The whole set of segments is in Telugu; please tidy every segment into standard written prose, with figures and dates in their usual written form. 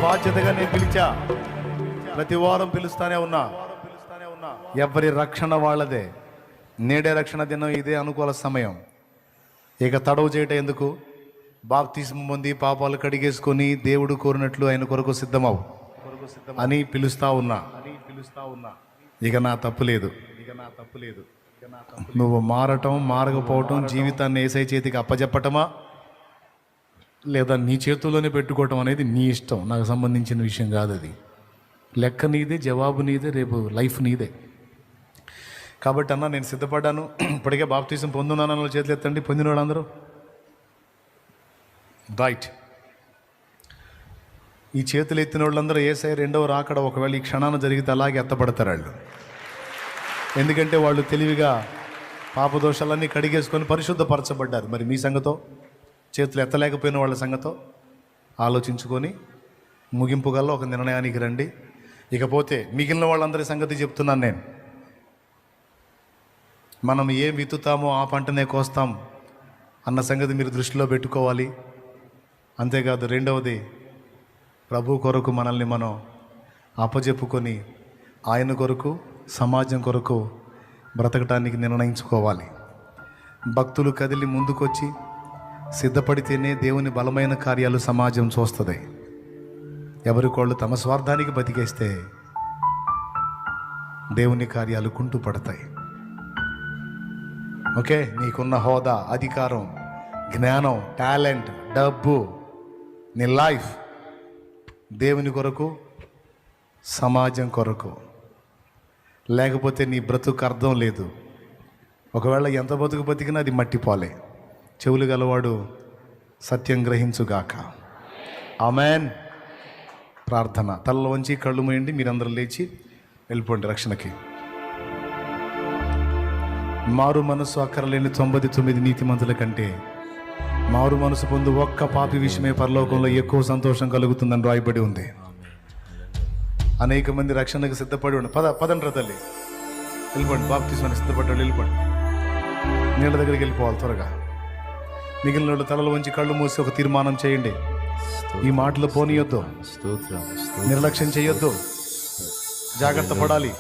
బాధ్యతగా నేను పిలిచా, ప్రతి వారం పిలుస్తానే ఉన్నా. ఎవరి రక్షణ వాళ్ళదే. నేడే రక్షణ దినం, ఇదే అనుకూల సమయం. ఇక తడవు చేయటం ఎందుకు? బాప్తిస్మం పొంది పాపాలు కడిగేసుకొని దేవుడు కోరినట్లు ఆయన కొరకు సిద్ధమవు అని పిలుస్తా ఉన్నా. ఇక నా తప్పు లేదు. నువ్వు మారటం, మారకపోవటం, జీవితాన్ని ఏసై చేతికి అప్పచెప్పటమా లేదా నీ చేతుల్లోనే పెట్టుకోవటం అనేది నీ ఇష్టం. నాకు సంబంధించిన విషయం కాదు అది. లెక్క నీదే, జవాబు నీదే, రేపు లైఫ్ నీదే. కాబట్టి అన్న, నేను సిద్ధపడ్డాను. ఇప్పటికే బాప్తిజం పొందున్నాను. చేతులు ఎత్తండి పొందిన వాళ్ళందరూ. రైట్. ఈ చేతులు ఎత్తిన వాళ్ళందరూ యేసయ్య రెండవ రాకడ ఒకవేళ ఈ క్షణాన జరిగితే అలాగే ఎత్తపడతారు వాళ్ళు. ఎందుకంటే వాళ్ళు తెలివిగా పాపదోషాలన్నీ కడిగేసుకొని పరిశుద్ధపరచబడ్డారు. మరి మీ సంగతో, చేతులు ఎత్తలేకపోయిన వాళ్ళ సంగతో ఆలోచించుకొని ముగింపు గల్ల ఒక నిర్ణయానికి రండి. ఇకపోతే మిగిలిన వాళ్ళందరి సంగతి చెప్తున్నాను నేను. మనం ఏం విత్తుతామో ఆ పంటనే కోస్తాం అన్న సంగతి మీరు దృష్టిలో పెట్టుకోవాలి. అంతేకాదు, రెండవది, ప్రభు కొరకు మనల్ని మనం అప్పజెప్పుకొని ఆయన కొరకు, సమాజం కొరకు బ్రతకటానికి నిర్ణయించుకోవాలి. భక్తులు కదిలి ముందుకొచ్చి సిద్ధపడితేనే దేవుని బలమైన కార్యాలు సమాజం చూస్తుంది. ఎవరికోళ్ళు తమ స్వార్థానికి బతికేస్తే దేవుని కార్యాలు కుంటు పడతాయి. ఓకే, నీకున్న హోదా, అధికారం, జ్ఞానం, టాలెంట్, డబ్బు, నీ లైఫ్ దేవుని కొరకు, సమాజం కొరకు. లేకపోతే నీ బ్రతుకు అర్థం లేదు. ఒకవేళ ఎంత బతికినా అది మట్టిపోలే. చెవులు గలవాడు సత్యం గ్రహించుగాక. ఆమెన్. ప్రార్థన. తలలో వంచి కళ్ళు మూయండి. మీరందరూ లేచి వెళ్ళిపోండి రక్షణకి. మారు మనసు అక్కరలేని 99 నీతిమంతుల కంటే మారు మనసు పొందు ఒక్క పాపి విషయమే పరలోకంలో ఎక్కువ సంతోషం కలుగుతుందని రాయబడి ఉంది. అనేక మంది రక్షణకు సిద్ధపడి ఉండి పదండ్ర తల్లి వెళ్ళిపోండి. బాప్తిస్మానికి సిద్ధపడ్డాడు, వెళ్ళిపోండి. నీళ్ళ దగ్గరికి వెళ్ళిపోవాలి త్వరగా. మిగిలిన వాళ్ళు తలలు వంచి కళ్ళు మూసి ఒక తీర్మానం చేయండి. ఈ మాటలు పోనీయొద్దు, నిర్లక్ష్యం చేయొద్దు, జాగ్రత్త పడాలి.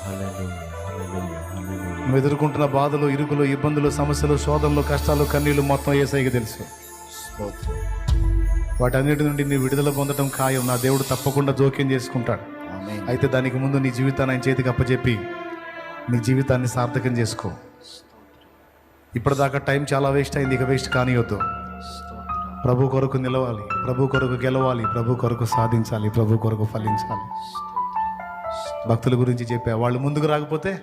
నువ్వు ఎదుర్కొంటున్న బాధలు, ఇరుకులు, ఇబ్బందులు, సమస్యలు, శోధనలు, కష్టాలు, కన్నీళ్లు మొత్తం యేసయ్యకి తెలుసు. వాటన్నిటి నుండి నీ విడుదల పొందడం ఖాయం. నా దేవుడు తప్పకుండా జోక్యం చేసుకుంటాడు. అయితే దానికి ముందు నీ జీవితాన్ని ఆయన చేతికి అప్పచెప్పి నీ జీవితాన్ని సార్థకం చేసుకో. ఇప్పటిదాకా టైం చాలా వేస్ట్ అయింది, ఇక వేస్ట్ కానియొద్దు. ప్రభు కొరకు నిలవాలి, ప్రభు కొరకు గెలవాలి, ప్రభు కొరకు సాధించాలి, ప్రభు కొరకు ఫలించాలి. భక్తుల గురించి చెప్పా, వాళ్ళు ముందుకు రాకపోతే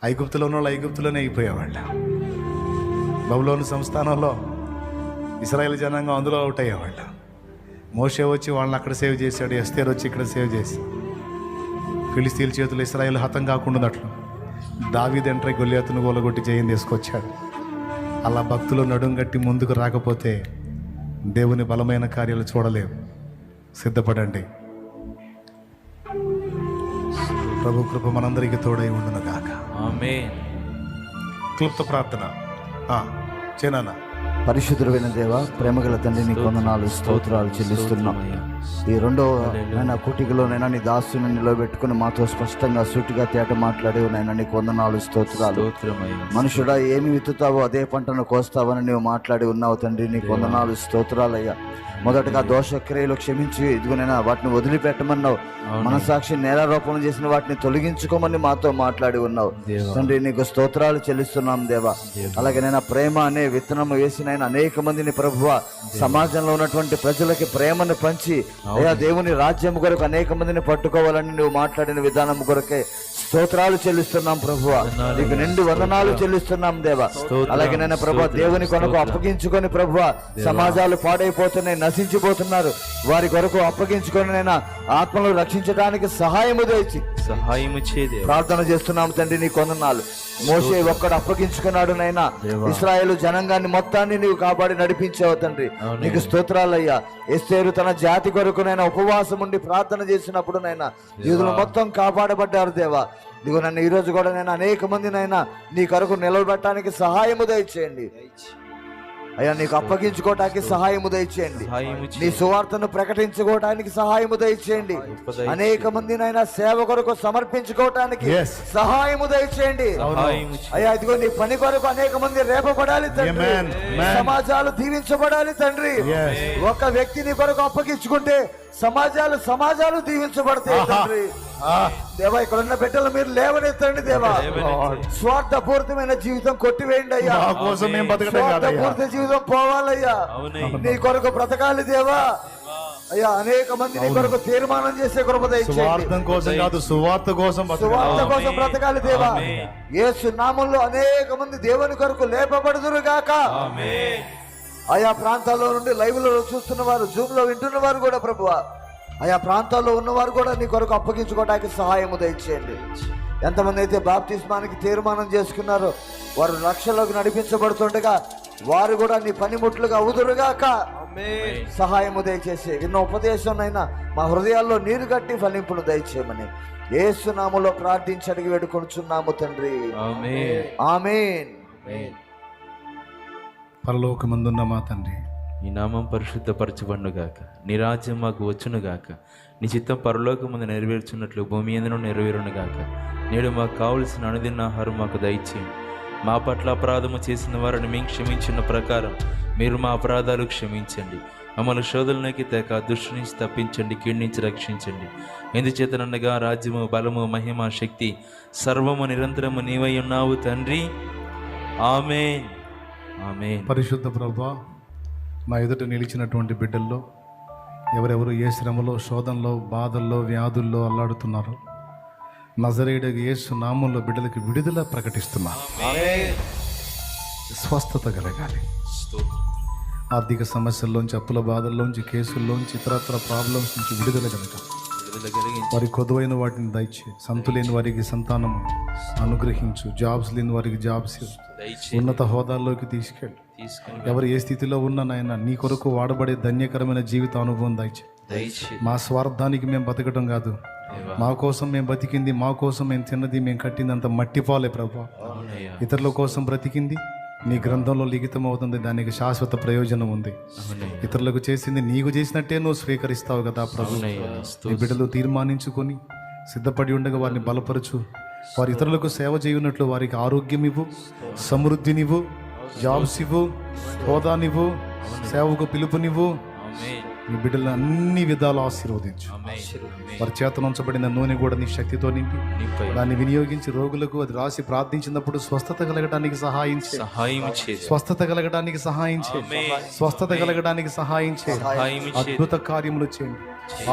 ఐగుప్తులో ఉన్న వాళ్ళు ఐగుప్తులోనే అయిపోయేవాళ్ళ. బబులోను సంస్థానంలో ఇశ్రాయేల్ జనాంగం అందులో అవుట్ అయ్యేవాళ్ళ. మోషే వచ్చి వాళ్ళని అక్కడ సేవ్ చేశాడు, ఎస్తేర్ వచ్చి ఇక్కడ సేవ్ చేసి ఫిలిస్తీన్ల చేతులు ఇశ్రాయేల్ హతం కాకుండానట్లు దావీదు ఎంట్రై గొల్లియాతును గోలగొట్టి జయం తీసుకొచ్చాడు. అలా భక్తులు నడుం గట్టి ముందుకు రాకపోతే దేవుని బలమైన కార్యాలు చూడలేవు. సిద్ధపడండి. ప్రభు కృప మనందరికీ తోడై ఉండును గాక. ఆమేన్. క్లుప్త ప్రార్థన చేనా. పరిశుద్ధుడైన దేవ, ప్రేమగల తండ్రి, నీకు వందనాలు, స్తోత్రాలు చెల్లిస్తున్నాం. ఈ రెండో నైనా కూటికలోనైనా నీ దాసుని నిలబెట్టుకుని మాతో స్పష్టంగా సూటిగా తేట మాట్లాడేవు నైనా, నీకు వందనాలు, స్తోత్రాలు. మనుషుడా, ఏమి విత్తుతావో అదే పంటను కోస్తావని నీవు మాట్లాడి ఉన్నావు తండ్రి, నీకు వందనాలు, స్తోత్రాలయ్యా. మొదటగా దోషక్రియలు క్షమించి ఇదిగోనైనా వాటిని వదిలిపెట్టమన్నావు. మనసాక్షి నేరారోపణ చేసిన వాటిని తొలగించుకోమని మాతో మాట్లాడి ఉన్నావు తండ్రి, నీకు స్తోత్రాలు చెల్లిస్తున్నాం దేవా. అలాగే నైనా ప్రేమ అనే విత్తనం వేసినైనా అనేక మందిని ప్రభువా, సమాజంలో ఉన్నటువంటి ప్రజలకి ప్రేమను పంచి అయ్యా దేవుని రాజ్యం కొరకు అనేక మందిని పట్టుకోవాలని నువ్వు మాట్లాడిన విధానం కొరకే స్తోత్రాలు చెల్లిస్తున్నాం ప్రభువా. నీకు నిండు వందనాలు చెల్లిస్తున్నాం దేవా. అలాగే నైనా ప్రభువా, దేవుని కొరకు అప్పగించుకొని ప్రభువా, సమాజాలు పాడైపోతున్నాయి, నశించిపోతున్నారు, వారి కొరకు అప్పగించుకొని నైనా ఆత్మలు రక్షించడానికి సహాయము చేయి ప్రార్థన చేస్తున్నాం తండ్రి, నీ వందనాలు. మోషే ఒక్కడు అప్పగించుకున్నాడు నైనా, ఇశ్రాయేలు జనాంగాన్ని మొత్తాన్ని నీవు కాపాడి నడిపించావు తండ్రి, నీకు స్తోత్రాలయ్యా. ఎస్తేరు తన జాతి కొరకు నైనా ఉపవాసం ఉండి ప్రార్థన చేసినప్పుడు నైనా యూదులు మొత్తం కాపాడబడ్డారు దేవా. ఇదిగో నన్ను ఈ రోజు కూడా నేను అనేక మంది నైనా నీ కొరకు నిలబెట్టడానికి సహాయము దయచేయండి. అయ్యా నీకు అప్పగించుకోవటానికి సహాయము దయచేయండి. సహాయము నీ సువార్తను ప్రకటించుకోవటానికి సహాయము దయచేయండి. అనేక మంది నాయన సేవ కొరకు సమర్పించుకోవటానికి Yes. సహాయము దయచేయండి. సహాయము అయ్యా ఇదిగో నీ పని కొరకు అనేక మంది రేపబడాలి తండ్రి. Amen. Amen. సమాజాలు దీవించబడాలి తండ్రి. Yes. ఒక వ్యక్తిని కొరకు అప్పగించుకుంటే సమాజాలు దీవించబడతాయి తండ్రి. దేవా ఇక్కడ ఉన్న బిడ్డలు మీరు లేవనెత్తండి దేవా. స్వార్థపూరితమైన జీవితం కొట్టివేయండి అయ్యా. మా కోసం మేము బతకడం కాదయ్యా. స్వార్థపూరిత జీవితం పోవాలయ్యా. నీ కొరకు బ్రతకాలి దేవా. అయ్యా అనేక మంది నీ కొరకు తీర్మానం చేసే కృప దయచేయండి. స్వార్థం కోసం కాదు, సువార్త కోసం సువార్త కోసం బ్రతకాలి దేవా. యేసు నామములో అనేక మంది దేవుని కొరకు లేపబడుదురు గాక. ఆయా ప్రాంతాల్లో నుండి లైవ్ లో చూస్తున్న వారు, జూమ్ లో వింటున్న వారు కూడా ప్రభువా, ఆయా ప్రాంతాల్లో ఉన్నవారు కూడా నీ కొరకు అప్పగించుకోవడానికి సహాయము దయచేయండి. ఎంతమంది అయితే బాప్తిస్మానికి తీర్మానం చేసుకున్నారో వారు రక్షలోకి నడిపించబడుతుండగా వారు కూడా నీ పనిముట్లుగా అవుదురుగాక. సహాయము దయచేసి ఎన్నో ఉపదేశంనైనా మా హృదయాల్లో నీరు కట్టి ఫలింపును దయచేయమని యేసు నామములో ప్రార్థించి అడిగి వేడుకొనుచున్నాము తండ్రి. ఆమేన్. పరలోకమందున్న మా తండ్రి, నీ నామం పరిశుద్ధపరచబడుగాక. నీ రాజ్యం మాకు వచ్చునుగాక. నీ చిత్తం పరలోకమందు నెరవేర్చున్నట్లు భూమి ఎందును నెరవేరునుగాక. నేడు మాకు కావలసిన అనుదిన ఆహారం మాకు దయచేయండి. మా పట్ల అపరాధము చేసిన వారిని మేము క్షమించిన ప్రకారం మీరు మా అపరాధాలు క్షమించండి. మమ్మల్ని శోధనలోకి తేక దుష్టు నుంచి తప్పించండి, కీడు నుంచి రక్షించండి. ఎందుచేతనగా రాజ్యము, బలము, మహిమ, శక్తి సర్వము నిరంతరము నీవై ఉన్నావు తండ్రి. ఆమేన్. ఆమేన్. పరిశుద్ధ ప్రభువా, మా ఎదుట నిలిచినటువంటి బిడ్డల్లో ఎవరెవరు ఏ శ్రమలో, శోధనలో, బాధల్లో, వ్యాధుల్లో అల్లాడుతున్నారో నజరేయుడగు యేసు నామంలో బిడ్డలకి విడుదల ప్రకటిస్తున్నారు. స్వస్థత కలగాలి. ఆర్థిక సమస్యల్లోంచి, అప్పుల బాధల్లోంచి, కేసుల్లోంచి, ఇతరత్ర ప్రాబ్లమ్స్ నుంచి విడుదల కలగాలి. వారి కొదువైన వాటిని దయచే. సంతు లేని వారికి సంతానం అనుగ్రహించు. జాబ్స్ లేని వారికి జాబ్స్, ఉన్నత హోదాల్లోకి తీసుకెళ్ళి ఎవరు ఏ స్థితిలో ఉన్నా నాయన నీ కొరకు వాడబడే ధన్యకరమైన జీవిత అనుభవం దయచే. మా స్వార్థానికి మేము బతకడం కాదు, మా కోసం మేము బతికింది, మా కోసం మేము తిన్నది, మేము కట్టింది అంత మట్టిపాలే ప్రభా. ఇతరుల కోసం బ్రతికింది నీ గ్రంథంలో లిఖితం అవుతుంది, దానికి శాశ్వత ప్రయోజనం ఉంది. ఇతరులకు చేసింది నీకు చేసినట్టే నువ్వు స్వీకరిస్తావు కదా ప్రభు. నీ బిడ్డలు తీర్మానించుకొని సిద్ధపడి ఉండగా వారిని బలపరచు. వారి ఇతరులకు సేవ చేయనట్లు వారికి ఆరోగ్యం ఇవ్వు, సమృద్ధినివ్వు, జాబ్స్ ఇవ్వు, హోదానివ్వు, సేవకు పిలుపునివ్వు. నీ బిడ్డలను అన్ని విధాలు ఆశీర్వదించు. వారి చేతను ఉంచబడిన నూనె కూడా నీ శక్తితో నింపి దాన్ని వినియోగించి రోగులకు అది రాసి ప్రార్థించినప్పుడు స్వస్థత కలగడానికి సహాయం చేయి. స్వస్థత కలగడానికి సహాయం చేయి. స్వస్థత కలగడానికి సహాయం చేయి. అద్భుత కార్యములు చేయండి,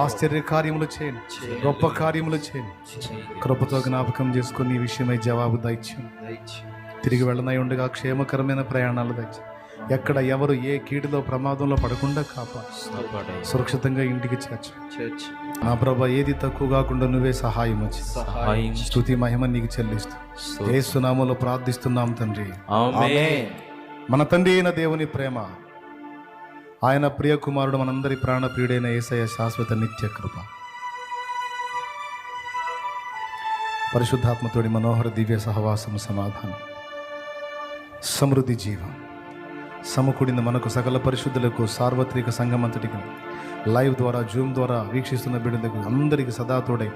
ఆశ్చర్య కార్యములు చేయండి, గొప్ప కార్యములు చేయండి. కృపతో జ్ఞాపకం చేసుకుని ఈ విషయమై జవాబు దయచేయండి. తిరిగి వెళ్ళనై ఉండగా క్షేమకరమైన ప్రయాణాలు దయచేయండి. ఎక్కడ ఎవరు ఏ కీడులో, ప్రమాదంలో పడకుండా కాపాడు. సురక్షితంగా ఇంటికి చేర్చు. నా ప్రభా, ఏది తక్కువ కాకుండా నువ్వే సహాయం వచ్చి స్తుతి మహిమ నీకు చెల్లిస్తూ యేసు నామములో ప్రార్థిస్తున్నాం తండ్రి. మన తండ్రి అయిన దేవుని ప్రేమ, ఆయన ప్రియ కుమారుడు మనందరి ప్రాణ ప్రియుడైన యేసయ్య శాశ్వత నిత్య కృప, పరిశుద్ధాత్మతోడి మనోహర దివ్య సహవాసం, సమాధానం, సమృద్ధి, జీవం సమకూడిన మనకు సకల పరిశుద్ధులకు, సార్వత్రిక సంఘమంతటికి, లైవ్ ద్వారా, జూమ్ ద్వారా వీక్షిస్తున్న బిడ్డలకు అందరికీ సదా తోడై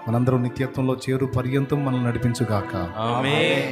మనందరూ నిత్యత్వంలో చేరు పర్యంతం మనల్ని నడిపించుగాక. ఆమేన్.